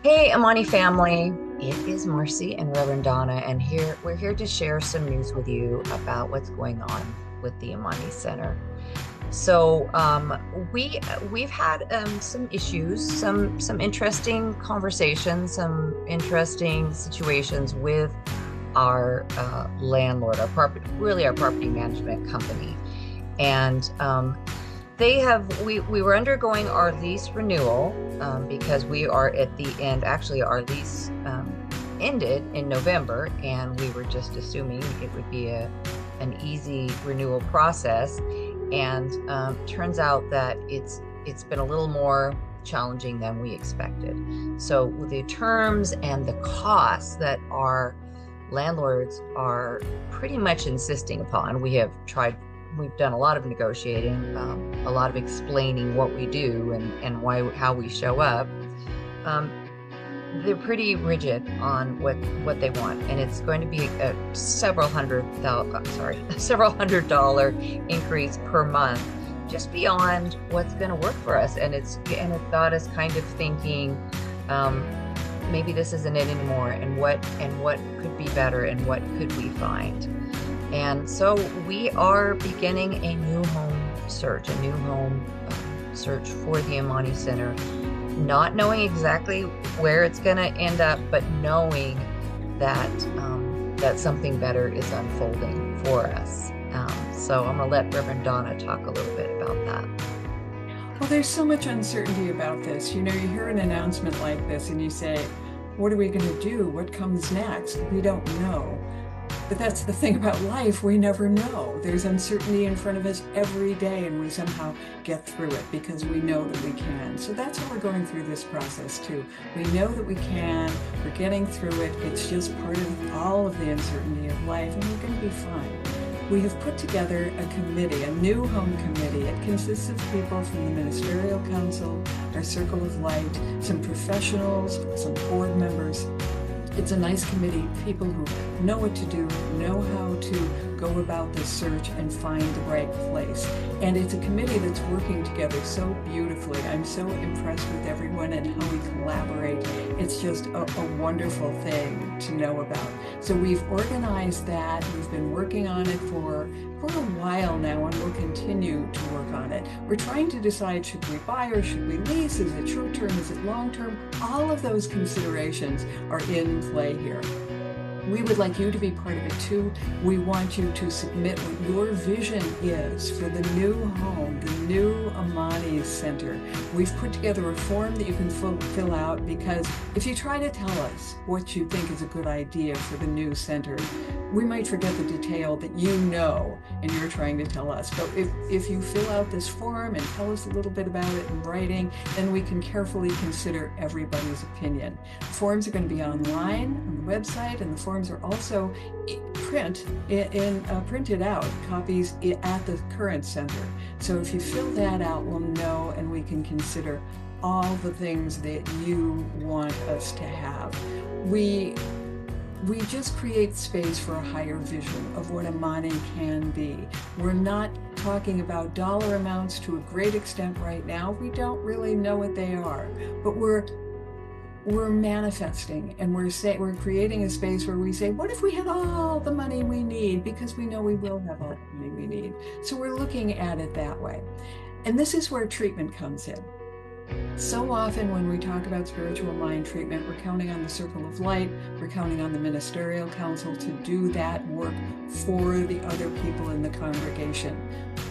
Hey, Amani family. It is Marcy and Reverend Donna, and we're here to share some news with you about what's going on with the Amani Center. So, we've had some issues, some interesting conversations, some interesting situations with our landlord, our property management company, and we were undergoing our lease renewal because we are at the end. Actually, our lease ended in November, and we were just assuming it would be an easy renewal process. And turns out that it's been a little more challenging than we expected. So the terms and the costs that our landlords are pretty much insisting upon, we've done a lot of negotiating, a lot of explaining what we do and how we show up. Um, they're pretty rigid on what they want, and it's going to be a several hundred dollar increase per month, just beyond what's going to work for us. And it got us kind of thinking, um, maybe this isn't it anymore, and what could be better, and what could we find. And so we are beginning a new home search for the Amani Center, not knowing exactly where it's going to end up, but knowing that something better is unfolding for us. So I'm going to let Reverend Donna talk a little bit about that. Well, there's so much uncertainty about this. You hear an announcement like this and you say, what are we going to do? What comes next? We don't know. But that's the thing about life, we never know. There's uncertainty in front of us every day, and we somehow get through it because we know that we can. So that's how we're going through this process too. We know that we can, we're getting through it. It's just part of all of the uncertainty of life, and we're going to be fine. We have put together a committee, a new home committee. It consists of people from the Ministerial Council, our Circle of Light, some professionals, some board members. It's a nice committee, people who know what to do, know how to go about this search and find the right place. And it's a committee that's working together so beautifully. I'm so impressed with everyone and how we collaborate. It's just a wonderful thing to know about. So we've organized that. We've been working on it for a while now, and we'll continue to work on it. We're trying to decide, should we buy or should we lease? Is it short term? Is it long term? All of those considerations are in play here. We would like you to be part of it too. We want you to submit what your vision is for the new home, the new Amani Center. We've put together a form that you can fill out, because if you try to tell us what you think is a good idea for the new center, we might forget the detail that you know and you're trying to tell us. But if you fill out this form and tell us a little bit about it in writing, then we can carefully consider everybody's opinion. The forms are going to be online on the website, and the forms are also printed out, copies at the current center. So if you fill that out, we'll know, and we can consider all the things that you want us to have. We just create space for a higher vision of what Amani can be. We're not talking about dollar amounts to a great extent right now. We don't really know what they are, but we're manifesting, and we're creating a space where we say, what if we had all the money we need? Because we know we will have all the money we need. So we're looking at it that way. And this is where treatment comes in. So often when we talk about spiritual mind treatment, we're counting on the Circle of Light, we're counting on the Ministerial Council to do that work for the other people in the congregation.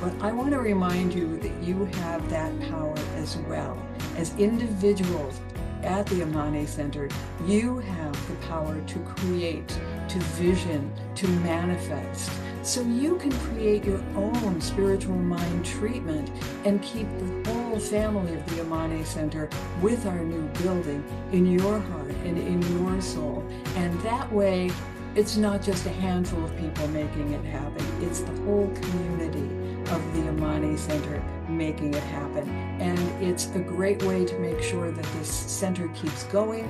But I want to remind you that you have that power as well. As individuals at the Amani Center, you have the power to create, to vision, to manifest. So you can create your own spiritual mind treatment and keep the whole family of the Amani Center with our new building in your heart and in your soul. And that way, it's not just a handful of people making it happen. It's the whole community of the Amani Center making it happen. And it's a great way to make sure that this center keeps going.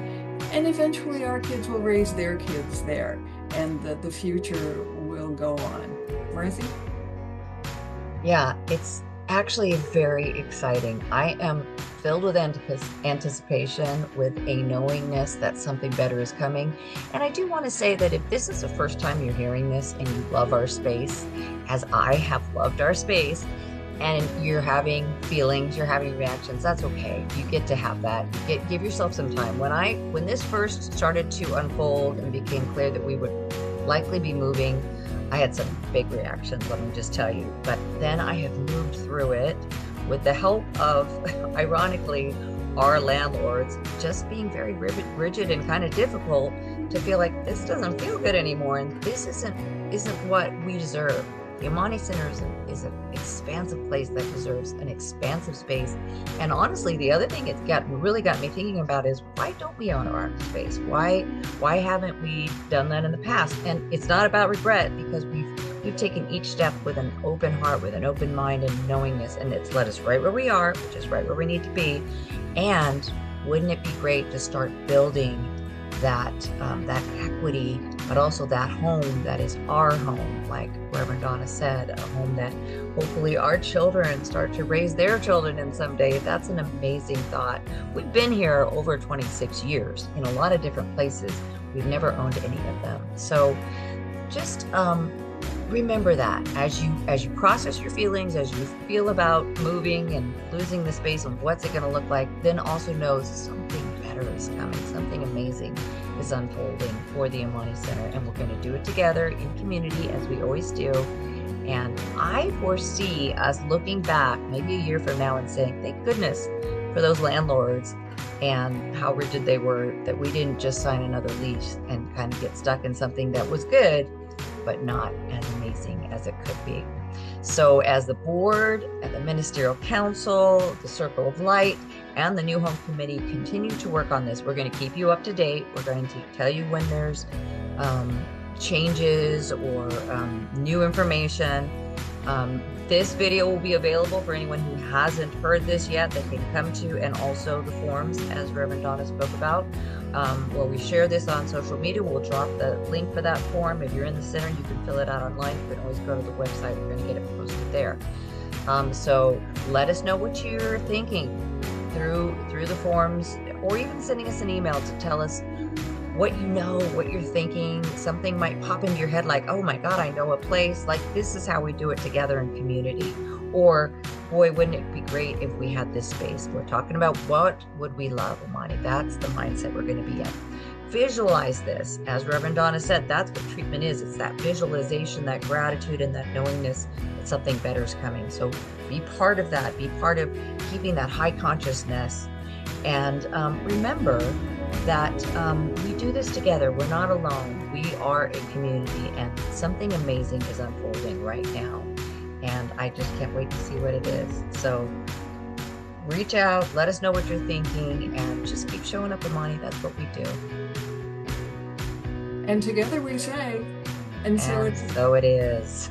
And eventually our kids will raise their kids there, and the future will go on. Marcy? Yeah, it's actually very exciting. I am filled with anticipation, with a knowingness that something better is coming. And I do want to say that if this is the first time you're hearing this and you love our space, as I have loved our space, and you're having feelings, you're having reactions, that's okay. You get to have that. Give yourself some time. When this first started to unfold and became clear that we would likely be moving, I had some big reactions, let me just tell you. But then I have moved through it with the help of, ironically, our landlords just being very rigid and kind of difficult, to feel like this doesn't feel good anymore, and this isn't what we deserve. The Amani Center is an expansive place that deserves an expansive space. And honestly, the other thing it's really got me thinking about is, why don't we own our space? Why haven't we done that in the past? And it's not about regret, because we've taken each step with an open heart, with an open mind and knowingness, and it's led us right where we are, which is right where we need to be. And wouldn't it be great to start building that equity, but also that home that is our home, like Reverend Donna said, a home that hopefully our children start to raise their children in someday. That's an amazing thought. We've been here over 26 years in a lot of different places. We've never owned any of them. So just remember that as you process your feelings, as you feel about moving and losing the space and what's it going to look like, then also know something better is coming, something amazing is unfolding for the Amani Center, and we're going to do it together in community, as we always do. And I foresee us looking back maybe a year from now and saying, thank goodness for those landlords and how rigid they were, that we didn't just sign another lease and kind of get stuck in something that was good, but not as amazing as it could be. So as the board and the ministerial council, the Circle of Light, and the New Home Committee continue to work on this, we're going to keep you up to date. We're going to tell you when there's changes or new information. This video will be available for anyone who hasn't heard this yet. They can come to, and also the forms, as Reverend Donna spoke about. Well, we share this on social media. We'll drop the link for that form. If you're in the center, you can fill it out online. You can always go to the website. We're going to get it posted there. So let us know what you're thinking through the forms, or even sending us an email to tell us what you know, what you're thinking. Something might pop into your head like, oh my God, I know a place, like this is how we do it together in community. Or, boy, wouldn't it be great if we had this space? We're talking about what would we love, Amani. That's the mindset we're going to be in. Visualize this. As Reverend Donna said, that's what treatment is. It's that visualization, that gratitude, and that knowingness that something better is coming. So be part of that. Be part of keeping that high consciousness. And remember that we do this together. We're not alone. We are a community, and something amazing is unfolding right now. And I just can't wait to see what it is. So reach out, let us know what you're thinking, and just keep showing up, Amani. That's what we do. And together we say, and so it is.